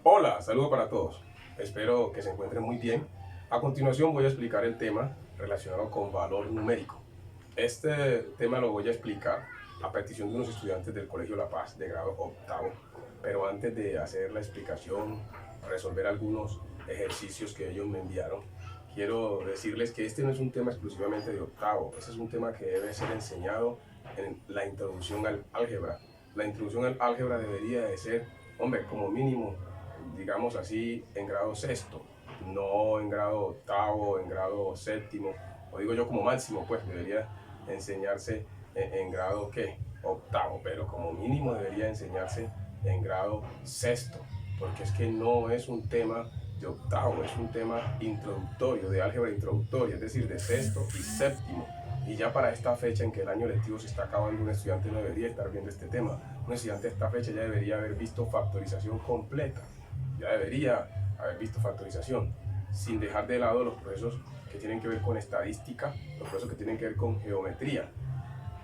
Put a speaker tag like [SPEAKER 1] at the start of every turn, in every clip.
[SPEAKER 1] Hola, saludo para todos. Espero que se encuentren muy bien. A continuación voy a explicar el tema relacionado con valor numérico. Este tema lo voy a explicar a petición de unos estudiantes del Colegio La Paz de grado octavo. Pero antes de hacer la explicación, resolver algunos ejercicios que ellos me enviaron, quiero decirles que este no es un tema exclusivamente de octavo. Este es un tema que debe ser enseñado en la introducción al álgebra. La introducción al álgebra debería de ser, hombre, como mínimo, digamos así, en grado sexto, no en grado octavo, en grado séptimo, o digo yo como máximo, pues debería enseñarse en grado ¿qué? Octavo, pero como mínimo debería enseñarse en grado sexto, porque es que no es un tema de octavo, es un tema introductorio, de álgebra introductoria, es decir, de sexto y séptimo. Y ya para esta fecha en que el año lectivo se está acabando, un estudiante no debería estar viendo este tema. Un estudiante a esta fecha ya debería haber visto factorización completa, ya debería haber visto factorización, sin dejar de lado los procesos que tienen que ver con estadística, los procesos que tienen que ver con geometría.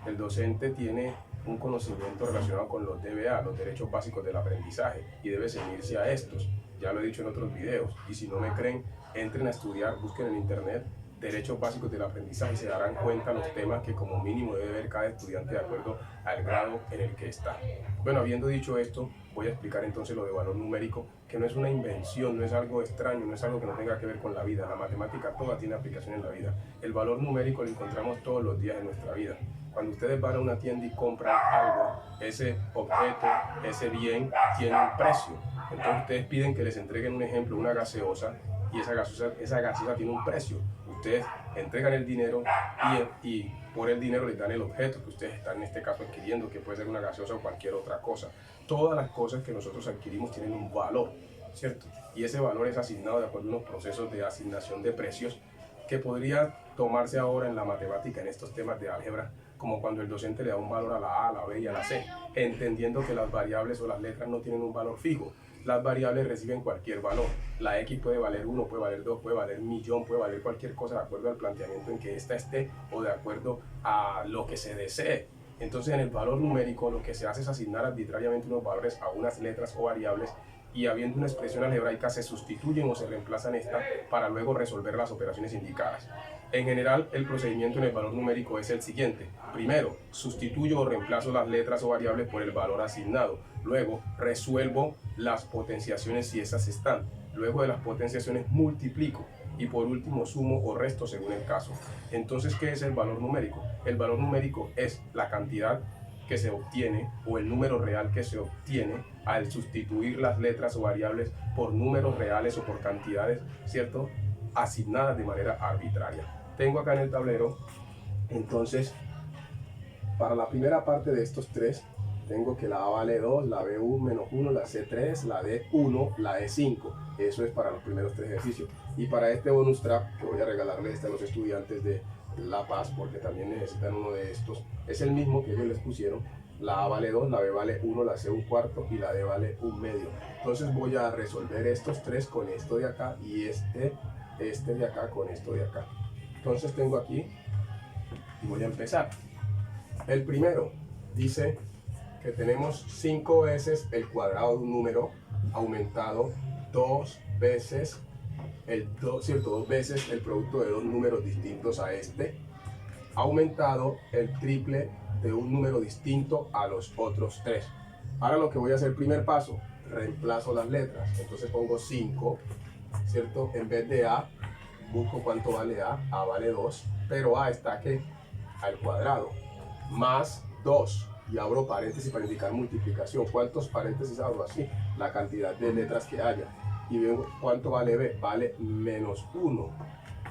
[SPEAKER 1] El docente tiene un conocimiento relacionado con los DBA, los derechos básicos del aprendizaje, y debe ceñirse a estos. Ya lo he dicho en otros videos, y si no me creen, entren a estudiar, busquen en internet derechos básicos del aprendizaje y se darán cuenta los temas que como mínimo debe ver cada estudiante de acuerdo al grado en el que está. Bueno, habiendo dicho esto, voy a explicar entonces lo de valor numérico, que no es una invención, no es algo extraño, no es algo que no tenga que ver con la vida. La matemática toda tiene aplicación en la vida. El valor numérico lo encontramos todos los días en nuestra vida. Cuando ustedes van a una tienda y compran algo, ese objeto, ese bien, tiene un precio. Entonces ustedes piden que les entreguen un ejemplo, una gaseosa, y esa gaseosa tiene un precio. Ustedes entregan el dinero y por el dinero les dan el objeto que ustedes están en este caso adquiriendo, que puede ser una gaseosa o cualquier otra cosa. Todas las cosas que nosotros adquirimos tienen un valor, ¿cierto? Y ese valor es asignado de acuerdo a unos procesos de asignación de precios que podría tomarse ahora en la matemática, en estos temas de álgebra, como cuando el docente le da un valor a la A, a la B y a la C, entendiendo que las variables o las letras no tienen un valor fijo. Las variables reciben cualquier valor. La X puede valer 1, puede valer 2, puede valer millón, puede valer cualquier cosa de acuerdo al planteamiento en que ésta esté o de acuerdo a lo que se desee. Entonces en el valor numérico lo que se hace es asignar arbitrariamente unos valores a unas letras o variables y habiendo una expresión algebraica se sustituyen o se reemplazan esta para luego resolver las operaciones indicadas. En general, el procedimiento en el valor numérico es el siguiente. Primero, sustituyo o reemplazo las letras o variables por el valor asignado. Luego, resuelvo las potenciaciones si esas están. Luego de las potenciaciones, multiplico. Y por último, sumo o resto según el caso. Entonces, ¿qué es el valor numérico? El valor numérico es la cantidad que se obtiene o el número real que se obtiene al sustituir las letras o variables por números reales o por cantidades, ¿cierto?, asignadas de manera arbitraria. Tengo acá en el tablero, entonces, para la primera parte de estos tres, tengo que la A vale 2, la B1 menos 1, la C3, la D1, la E5. Eso es para los primeros tres ejercicios. Y para este bonus track, que voy a regalarle a los estudiantes de La Paz, porque también necesitan uno de estos, es el mismo que ellos les pusieron. La A vale 2, la B vale 1, la C un cuarto y la D vale un medio. Entonces voy a resolver estos tres con esto de acá y este de acá con esto de acá. Entonces tengo aquí y voy a empezar. El primero dice que tenemos 5 veces el cuadrado de un número aumentado 2 veces dos veces el producto de dos números distintos a este, aumentado el triple de un número distinto a los otros tres. Ahora lo que voy a hacer, primer paso, reemplazo las letras. Entonces pongo 5, ¿cierto? En vez de A, busco cuánto vale A vale 2, pero A está que al cuadrado, más 2, y abro paréntesis para indicar multiplicación. ¿Cuántos paréntesis abro? Así, la cantidad de letras que haya. Y veo cuánto vale B, vale menos 1.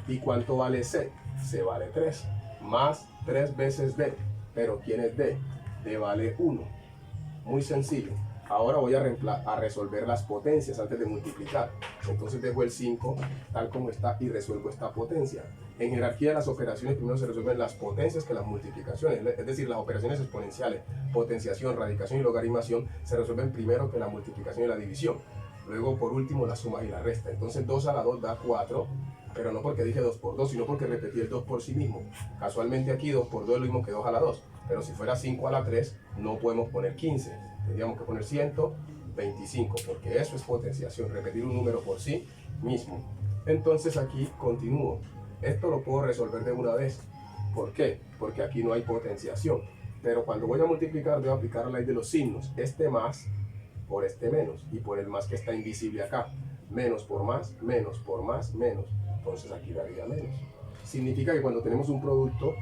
[SPEAKER 1] ¿Y cuánto vale C? C vale 3, más 3 veces D. Pero ¿quién es D? D vale 1. Muy sencillo. Ahora voy a resolver las potencias antes de multiplicar. Entonces dejo el 5 tal como está y resuelvo esta potencia. En jerarquía de las operaciones primero se resuelven las potencias que las multiplicaciones, es decir, las operaciones exponenciales, potenciación, radicación y logaritmación se resuelven primero que la multiplicación y la división. Luego por último la suma y la resta. Entonces 2 a la 2 da 4, pero no porque dije 2 por 2, sino porque repetí el 2 por sí mismo. Casualmente aquí 2 por 2 es lo mismo que 2 a la 2, pero si fuera 5 a la 3 no podemos poner 15. Tendríamos que poner 100 25, porque eso es potenciación, repetir un número por sí mismo. Entonces aquí continúo. Esto lo puedo resolver de una vez. ¿Por qué? Porque aquí no hay potenciación. Pero cuando voy a multiplicar, debo aplicar la ley de los signos. Este más por este menos, y por el más que está invisible acá. Menos por más, menos por más, menos. Entonces aquí daría menos. Significa que cuando tenemos un producto,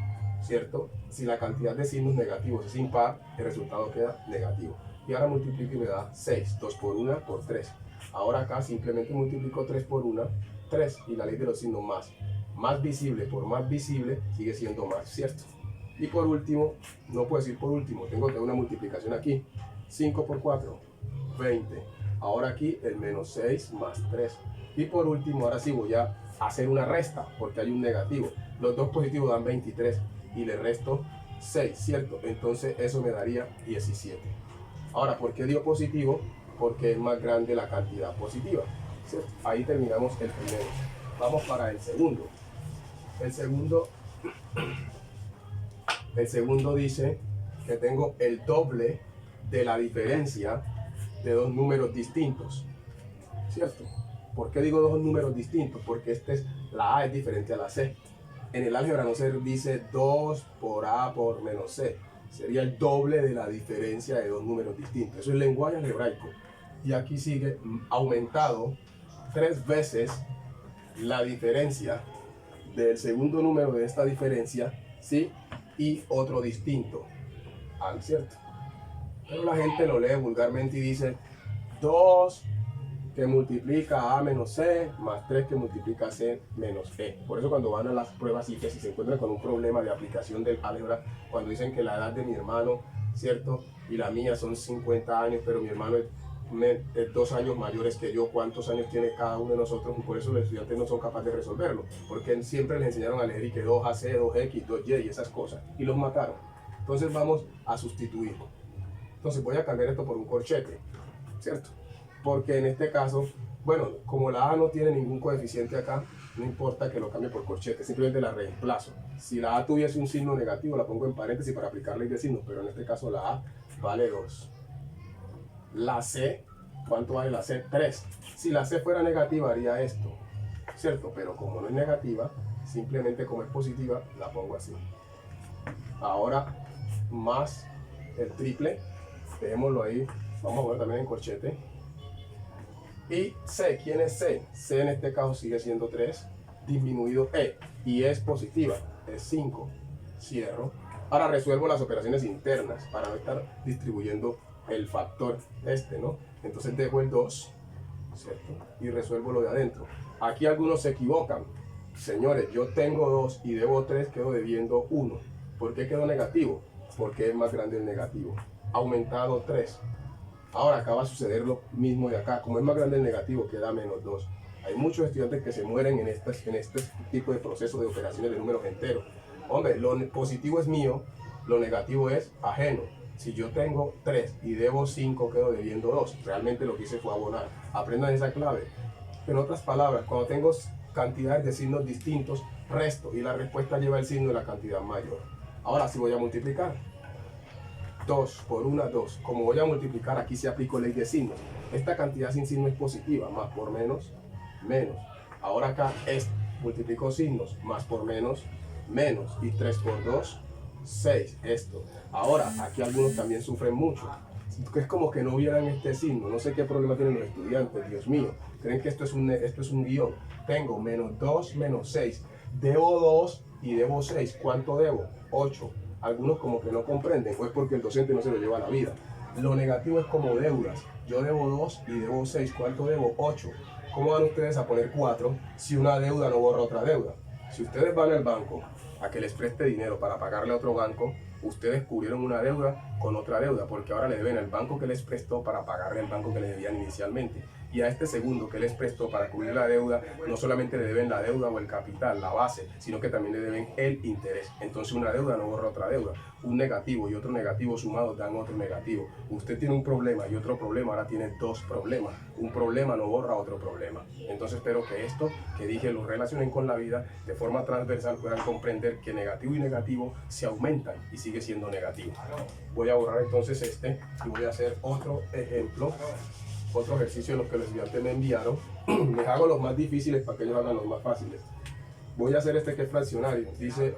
[SPEAKER 1] ¿cierto? Si la cantidad de signos negativos es impar, el resultado queda negativo. Y ahora multiplico y me da 6. 2 por 1 por 3. Ahora acá simplemente multiplico 3 por 1, 3. Y la ley de los signos más. Más visible por más visible sigue siendo más, ¿cierto? Y por último, no puedo decir por último, tengo que una multiplicación aquí. 5 por 4, 20. Ahora aquí el menos 6 más 3. Y por último, ahora sí voy a hacer una resta, porque hay un negativo. Los dos positivos dan 23 y le resto 6, ¿cierto? Entonces eso me daría 17. Ahora, ¿por qué dio positivo? Porque es más grande la cantidad positiva, ¿cierto? Ahí terminamos el primero. Vamos para el segundo. El segundo dice que tengo el doble de la diferencia de dos números distintos, ¿cierto? ¿Por qué digo dos números distintos? Porque la A es diferente a la C. En el álgebra no se dice 2 por A por menos C. Sería el doble de la diferencia de dos números distintos. Eso es lenguaje algebraico. Y aquí sigue aumentado 3 veces la diferencia del segundo número de esta diferencia, ¿sí? Y otro distinto, ¿cierto? Pero la gente lo lee vulgarmente y dice 2 que multiplica A menos C más 3 que multiplica C menos E. Por eso cuando van a las pruebas y que si se encuentran con un problema de aplicación del álgebra, cuando dicen que la edad de mi hermano, ¿cierto? Y la mía son 50 años, pero mi hermano es 2 años mayores que yo, ¿cuántos años tiene cada uno de nosotros? Y por eso los estudiantes no son capaces de resolverlo, porque siempre les enseñaron a leer y que 2AC, 2X, 2Y y esas cosas, y los mataron. Entonces vamos a sustituirlo. Entonces voy a cambiar esto por un corchete, ¿cierto? Porque en este caso, bueno, como la A no tiene ningún coeficiente acá, no importa que lo cambie por corchete, simplemente la reemplazo. Si la A tuviese un signo negativo, la pongo en paréntesis para aplicar ley de signos, pero en este caso la A vale 2. La C, ¿cuánto vale la C? 3. Si la C fuera negativa haría esto, ¿cierto? Pero como no es negativa, simplemente como es positiva, la pongo así. Ahora, más el triple, dejémoslo ahí, vamos a poner también en corchete. Y C, ¿quién es C? C en este caso sigue siendo 3, disminuido E, y es positiva, es 5. Cierro. Ahora resuelvo las operaciones internas para no estar distribuyendo el factor ¿no? Entonces dejo el 2, ¿cierto? Y resuelvo lo de adentro. Aquí algunos se equivocan. Señores, yo tengo 2 y debo 3, quedo debiendo 1. ¿Por qué quedó negativo? Porque es más grande el negativo. Aumentado 3. Ahora acá va a suceder lo mismo de acá. Como es más grande el negativo, queda menos 2. Hay muchos estudiantes que se mueren en este tipo de proceso de operaciones de números enteros. Hombre, lo positivo es mío, lo negativo es ajeno. Si yo tengo 3 y debo 5, quedo debiendo 2. Realmente lo que hice fue abonar. Aprendan esa clave. En otras palabras, cuando tengo cantidades de signos distintos, resto y la respuesta lleva el signo de la cantidad mayor. Ahora sí voy a multiplicar. 2 por 1, 2. Como voy a multiplicar, aquí se aplico ley de signos. Esta cantidad sin signo es positiva. Más por menos, menos. Ahora acá multiplico signos. Más por menos, menos. Y 3 por 2, 6. Esto. Ahora, aquí algunos también sufren mucho. Es como que no vieran este signo. No sé qué problema tienen los estudiantes. Dios mío. Creen que esto es un guión. Tengo menos 2, menos 6. Debo 2 y debo 6. ¿Cuánto debo? 8. Algunos como que no comprenden, o es porque el docente no se lo lleva a la vida. Lo negativo es como deudas. Yo debo 2 y debo 6. ¿Cuánto debo? 8. ¿Cómo van ustedes a poner 4 si una deuda no borra otra deuda? Si ustedes van al banco a que les preste dinero para pagarle a otro banco, ustedes cubrieron una deuda con otra deuda, porque ahora le deben al banco que les prestó para pagarle al banco que les debían inicialmente. y a este segundo que les prestó para cubrir la deuda, no solamente le deben la deuda o el capital, la base, sino que también le deben el interés. Entonces una deuda no borra otra deuda. Un negativo y otro negativo sumados dan otro negativo. Usted tiene un problema y otro problema, ahora tiene dos problemas. Un problema no borra otro problema. Entonces espero que esto que dije lo relacionen con la vida de forma transversal, puedan comprender que negativo y negativo se aumentan y sigue siendo negativo. Voy a borrar entonces este y voy a hacer otro ejemplo, otro ejercicio de los que los estudiantes me enviaron. Les hago los más difíciles para que ellos hagan los más fáciles. Voy a hacer este que es fraccionario. Dice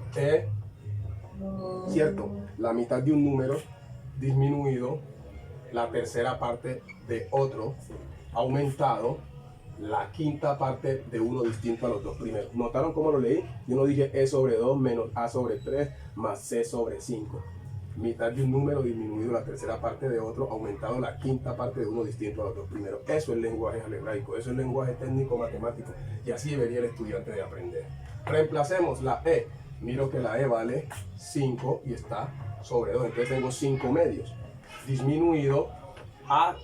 [SPEAKER 1] cierto, la mitad de un número disminuido, la tercera parte de otro aumentado, la quinta parte de uno distinto a los dos primeros. ¿Notaron cómo lo leí? Yo no dije E sobre 2 menos A sobre 3 más C sobre 5. Mitad de un número disminuido, la tercera parte de otro aumentado, la quinta parte de uno distinto a los dos primeros. Eso es lenguaje algebraico, eso es lenguaje técnico matemático, y así debería el estudiante de aprender. Reemplacemos la E. Miro que la E vale 5 y está sobre 2, entonces tengo 5 medios. Disminuido A,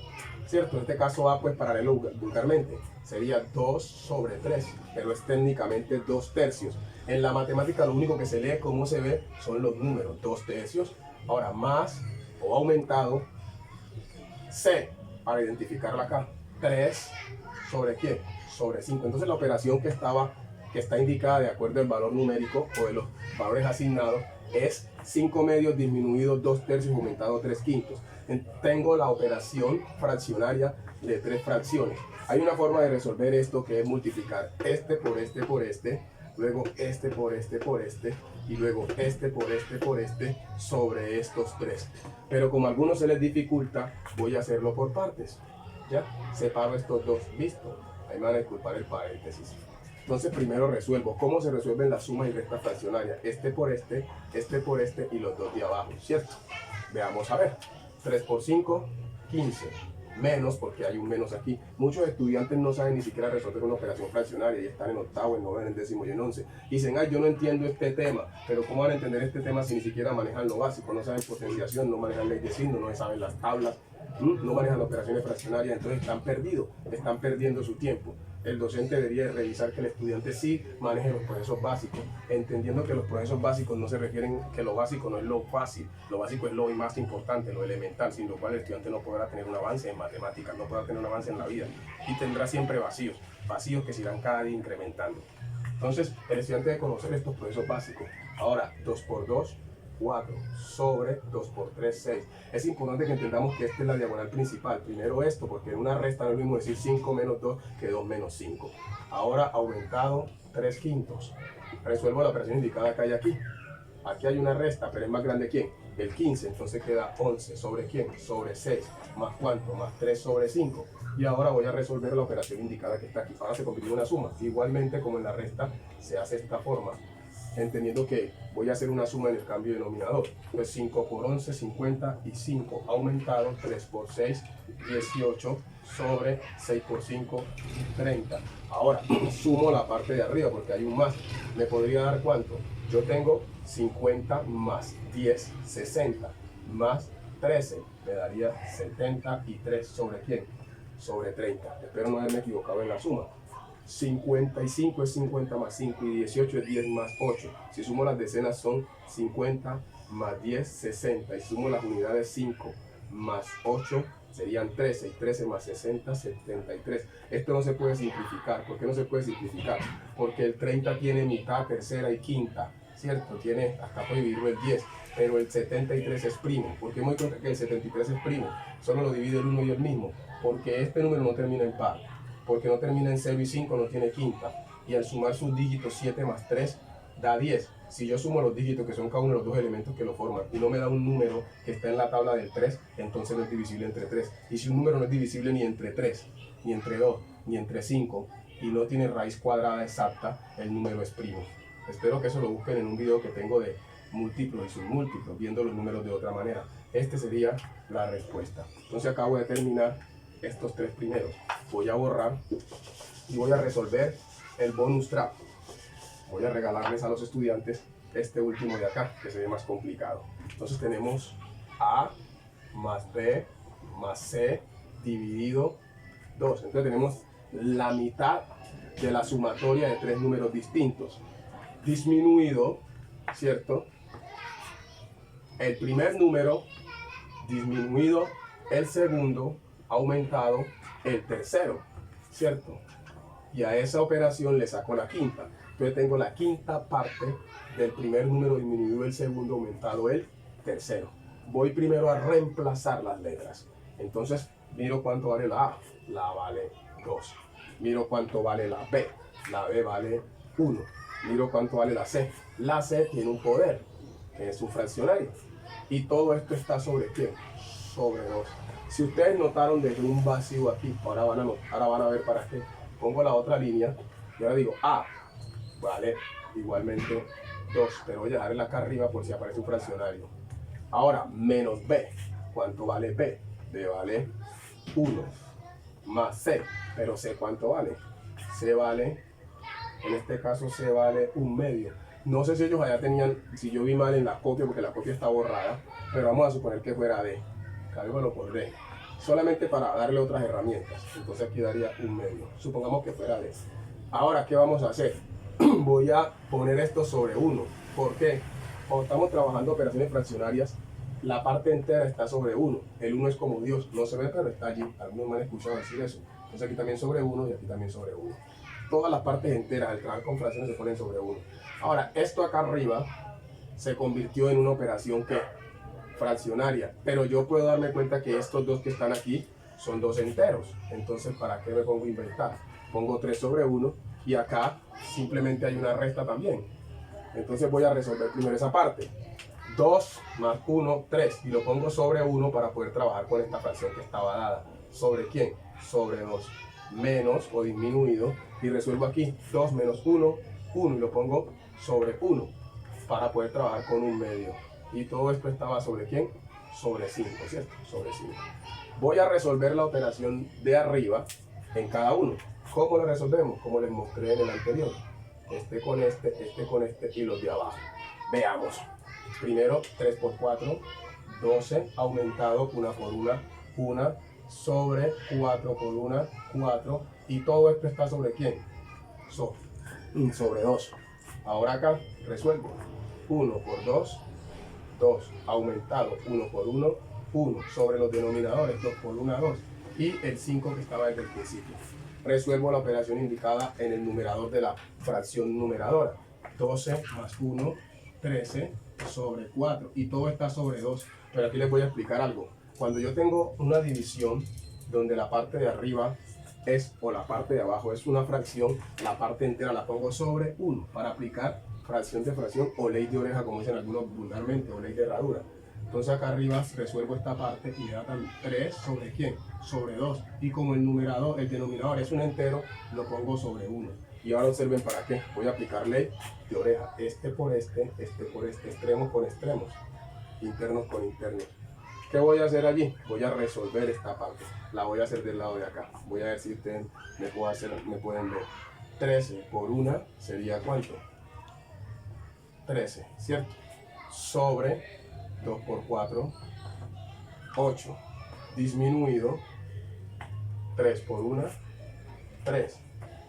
[SPEAKER 1] ¿cierto? En este caso A, pues paralelo vulgarmente, sería 2 sobre 3, pero es técnicamente 2 tercios. En la matemática lo único que se lee como se ve son los números, 2 tercios. Ahora más o aumentado, C, para identificarla acá, 3 sobre ¿quién? Sobre 5. Entonces la operación que está indicada de acuerdo al valor numérico o de los valores asignados es 5 medios disminuidos 2 tercios aumentado 3 quintos. Tengo la operación fraccionaria de 3 fracciones. Hay una forma de resolver esto que es multiplicar este por este por este, luego este por este por este, y luego este por este por este sobre estos 3. Pero como a algunos se les dificulta, voy a hacerlo por partes. ¿Ya? Separo estos dos. ¿Listo? Ahí me van a disculpar el paréntesis. Entonces primero resuelvo. ¿Cómo se resuelven las sumas y restas fraccionarias? Este por este y los dos de abajo, ¿cierto? Veamos a ver. 3 por 5, 15. Menos, porque hay un menos aquí. Muchos estudiantes no saben ni siquiera resolver una operación fraccionaria y están en octavo, en noveno, en décimo y en 11. Dicen, ay, yo no entiendo este tema, pero ¿cómo van a entender este tema si ni siquiera manejan lo básico? No saben potenciación, no manejan ley de signos, no saben las tablas, no manejan operaciones fraccionarias, entonces están perdidos, están perdiendo su tiempo. El docente debería revisar que el estudiante sí maneje los procesos básicos, entendiendo que los procesos básicos no se refieren que lo básico no es lo fácil, lo básico es lo más importante, lo elemental, sin lo cual el estudiante no podrá tener un avance en matemáticas, no podrá tener un avance en la vida y tendrá siempre vacíos que se irán cada día incrementando. Entonces, el estudiante debe conocer estos procesos básicos. Ahora, 2 por 2, 4 sobre 2 por 3, 6. Es importante que entendamos que esta es la diagonal principal. Primero esto, porque en una resta no es lo mismo decir 5 menos 2 que 2 menos 5. Ahora aumentado 3 quintos. Resuelvo la operación indicada que hay aquí. Aquí hay una resta, pero es más grande ¿quién? El 15, entonces queda 11 sobre ¿quién? Sobre 6. ¿Más cuánto? Más 3 sobre 5. Y ahora voy a resolver la operación indicada que está aquí. Ahora se convierte en una suma. Igualmente como en la resta se hace de esta forma, entendiendo que voy a hacer una suma en el cambio de denominador. Pues 5 por 11, 55 aumentado, 3 por 6, 18 sobre 6 por 5, 30. Ahora sumo la parte de arriba porque hay un más. ¿Me podría dar cuánto? Yo tengo 50 más 10, 60 más 13, me daría 73 sobre ¿quién? Sobre 30. Espero no haberme equivocado en la suma. 55 es 50 más 5 y 18 es 10 más 8. Si sumo las decenas son 50 más 10, 60. Y sumo las unidades 5 más 8 serían 13. Y 13 más 60, 73. Esto no se puede simplificar. ¿Por qué no se puede simplificar? Porque el 30 tiene mitad, tercera y quinta, ¿cierto? Tiene, hasta puede dividirlo el 10. Pero el 73 es primo. ¿Por qué me doy cuenta que el 73 es primo? Solo lo divide el 1 y el mismo. Porque este número no termina en par. Porque no termina en 0 y 5, no tiene quinta. Y al sumar sus dígitos 7 más 3 da 10. Si yo sumo los dígitos, que son cada uno de los dos elementos que lo forman, y no me da un número que está en la tabla del 3, entonces no es divisible entre 3. Y si un número no es divisible ni entre 3, ni entre 2, ni entre 5, y no tiene raíz cuadrada exacta, el número es primo. Espero que eso lo busquen en un video que tengo de múltiplos y submúltiplos, viendo los números de otra manera. Este sería la respuesta. Entonces acabo de terminar estos 3 primeros. Voy a borrar y voy a resolver el bonus trap. Voy a regalarles a los estudiantes este último de acá, que se ve más complicado. Entonces tenemos A más B más C dividido 2. Entonces tenemos la mitad de la sumatoria de tres números distintos. Disminuido, ¿cierto? El primer número, disminuido el segundo, aumentado el tercero, ¿cierto? Y a esa operación le saco la quinta. Entonces tengo la quinta parte del primer número disminuido el segundo, aumentado el tercero. Voy primero a reemplazar las letras. Entonces miro cuánto vale la A. La A vale 2. Miro cuánto vale la B. La B vale 1. Miro cuánto vale la C. La C tiene un poder, que es un fraccionario. Y todo esto está sobre ¿quién? Sobre 2. Si ustedes notaron, dejé un vacío aquí. Ahora van a ver para qué. Pongo la otra línea y ahora digo A vale igualmente 2, pero voy a dejarla acá arriba por si aparece un fraccionario. Ahora, menos B. ¿Cuánto vale B? B vale 1 más C, pero C ¿cuánto vale? C vale, en este caso C vale 1/2. No sé si ellos allá tenían, si yo vi mal en la copia, porque la copia está borrada, pero vamos a suponer que fuera D. Cámbialo por D. Solamente para darle otras herramientas. Entonces aquí daría 1/2. Supongamos que fuera D. Ahora, ¿qué vamos a hacer? Voy a poner esto sobre 1. ¿Por qué? Cuando estamos trabajando operaciones fraccionarias, la parte entera está sobre 1. El 1 es como Dios. No se ve, pero está allí. Algunos me han escuchado decir eso. Entonces aquí también sobre 1 y aquí también sobre 1. Todas las partes enteras del trabajar con fracciones se ponen sobre 1. Ahora, esto acá arriba se convirtió en una operación que fraccionaria, pero yo puedo darme cuenta que estos dos que están aquí son dos enteros. Entonces, ¿para qué me pongo a inventar? Pongo 3 sobre 1 y acá simplemente hay una resta también. Entonces voy a resolver primero esa parte. 2 más 1, 3, y lo pongo sobre 1 para poder trabajar con esta fracción que estaba dada. ¿Sobre quién? Sobre 2. Menos o disminuido, y resuelvo aquí 2 menos 1, 1, y lo pongo sobre 1 para poder trabajar con 1/2. Y todo esto estaba sobre quién? Sobre 5, ¿cierto? Sobre 5. Voy a resolver la operación de arriba en cada uno. ¿Cómo lo resolvemos? Como les mostré en el anterior. Este con este y los de abajo. Veamos. Primero, 3 por 4, 12, aumentado 1 por 1, 1, sobre 4 por 1, 4. Y todo esto está sobre quién? Sobre 2. Ahora acá resuelvo. 1 por 2. 2 aumentado 1 por 1, 1 sobre los denominadores 2 por 1, 2 y el 5 que estaba desde el principio. Resuelvo la operación indicada en el numerador de la fracción numeradora. 12 más 1, 13 sobre 4 y todo está sobre 2. Pero aquí les voy a explicar algo. Cuando yo tengo una división donde la parte de arriba es o la parte de abajo es una fracción, la parte entera la pongo sobre 1 para aplicar fracción de fracción o ley de oreja, como dicen algunos vulgarmente, o ley de herradura. Entonces acá arriba resuelvo esta parte y me da 3 sobre ¿quién? Sobre 2. Y como el denominador es un entero, lo pongo sobre 1. Y ahora observen para qué. Voy a aplicar ley de oreja. Este por este, extremos con extremos, internos con internos. ¿Qué voy a hacer allí? Voy a resolver esta parte. La voy a hacer del lado de acá. Voy a ver si ustedes me pueden ver. 13 por 1 sería ¿cuánto? 13, ¿cierto? Sobre 2 por 4, 8. Disminuido 3 por 1, 3.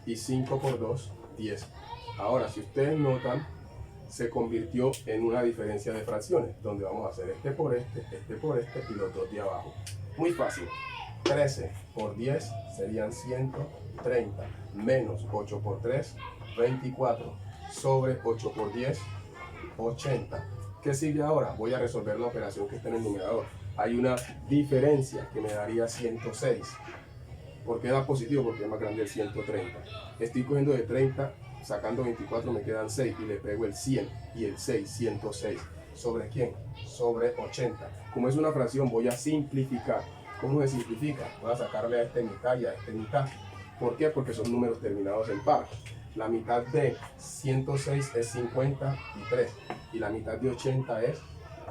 [SPEAKER 1] Y 5 por 2, 10. Ahora, si ustedes notan, se convirtió en una diferencia de fracciones, donde vamos a hacer este por este y los dos de abajo. Muy fácil. 13 por 10 serían 130, menos 8 por 3, 24, sobre 8 por 10, 80. ¿Qué sigue ahora? Voy a resolver la operación que está en el numerador. Hay una diferencia que me daría 106. ¿Por qué da positivo? Porque es más grande el 130. Estoy cogiendo de 30, sacando 24 me quedan 6 y le pego el 100 y el 6, 106. ¿Sobre quién? Sobre 80. Como es una fracción, voy a simplificar. ¿Cómo se simplifica? Voy a sacarle a este mitad y a este mitad. ¿Por qué? Porque son números terminados en par. La mitad de 106 es 53 y la mitad de 80 es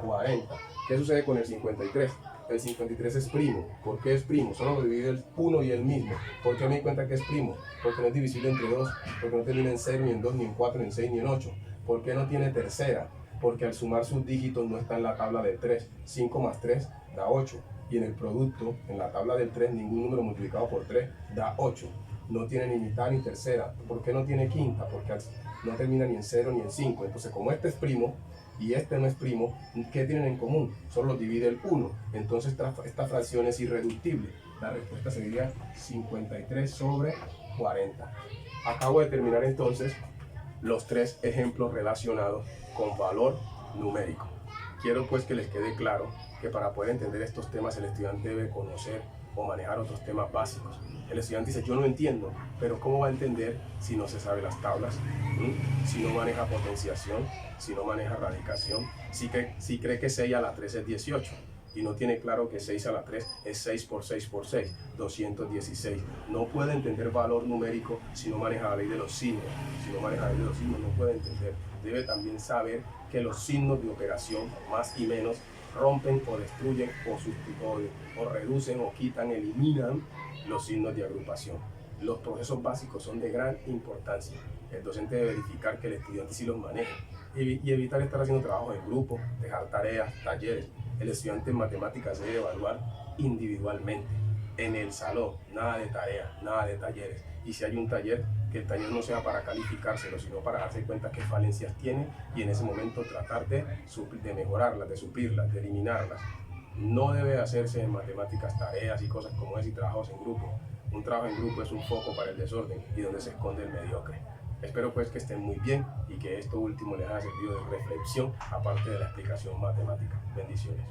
[SPEAKER 1] 40. ¿Qué sucede con el 53? El 53 es primo. ¿Por qué es primo? Solo lo divide el 1 y el mismo. ¿Por qué me di cuenta que es primo? Porque no es divisible entre 2, porque no termina en 0, ni en 2, ni en 4, ni en 6, ni en 8. ¿Por qué no tiene tercera? Porque al sumar sus dígitos no está en la tabla del 3. 5 más 3 da 8. y en el producto, en la tabla del 3, ningún número multiplicado por 3 da 8. No tiene ni mitad ni tercera. ¿Por qué no tiene quinta? Porque no termina ni en 0 ni en 5. Entonces, como este es primo y este no es primo, ¿qué tienen en común? Solo los divide el 1. Entonces, esta fracción es irreductible. La respuesta sería 53 sobre 40. Acabo de terminar entonces los 3 ejemplos relacionados con valor numérico. Quiero pues que les quede claro que para poder entender estos temas el estudiante debe conocer o manejar otros temas básicos. El estudiante dice, yo no entiendo, pero ¿cómo va a entender si no se sabe las tablas? Si no maneja potenciación, si no maneja radicación, si cree que 6 a la 3 es 18 y no tiene claro que 6 a la 3 es 6 por 6 por 6, 216. No puede entender valor numérico si no maneja la ley de los signos. Si no maneja la ley de los signos no puede entender. Debe también saber que los signos de operación, más y menos, rompen o destruyen o reducen o quitan, eliminan los signos de agrupación. Los procesos básicos son de gran importancia. El docente debe verificar que el estudiante sí los maneje y evitar estar haciendo trabajos en grupo, dejar tareas, talleres. El estudiante en matemáticas debe evaluar individualmente, en el salón, nada de tareas, nada de talleres. Y si hay un taller, que el taller no sea para calificárselo, sino para darse cuenta qué falencias tiene y en ese momento tratar de mejorarlas, de suplirlas, de eliminarlas. No debe hacerse en matemáticas tareas y cosas como es y trabajos en grupo. Un trabajo en grupo es un foco para el desorden y donde se esconde el mediocre. Espero pues que estén muy bien y que esto último les haya servido de reflexión aparte de la explicación matemática. Bendiciones.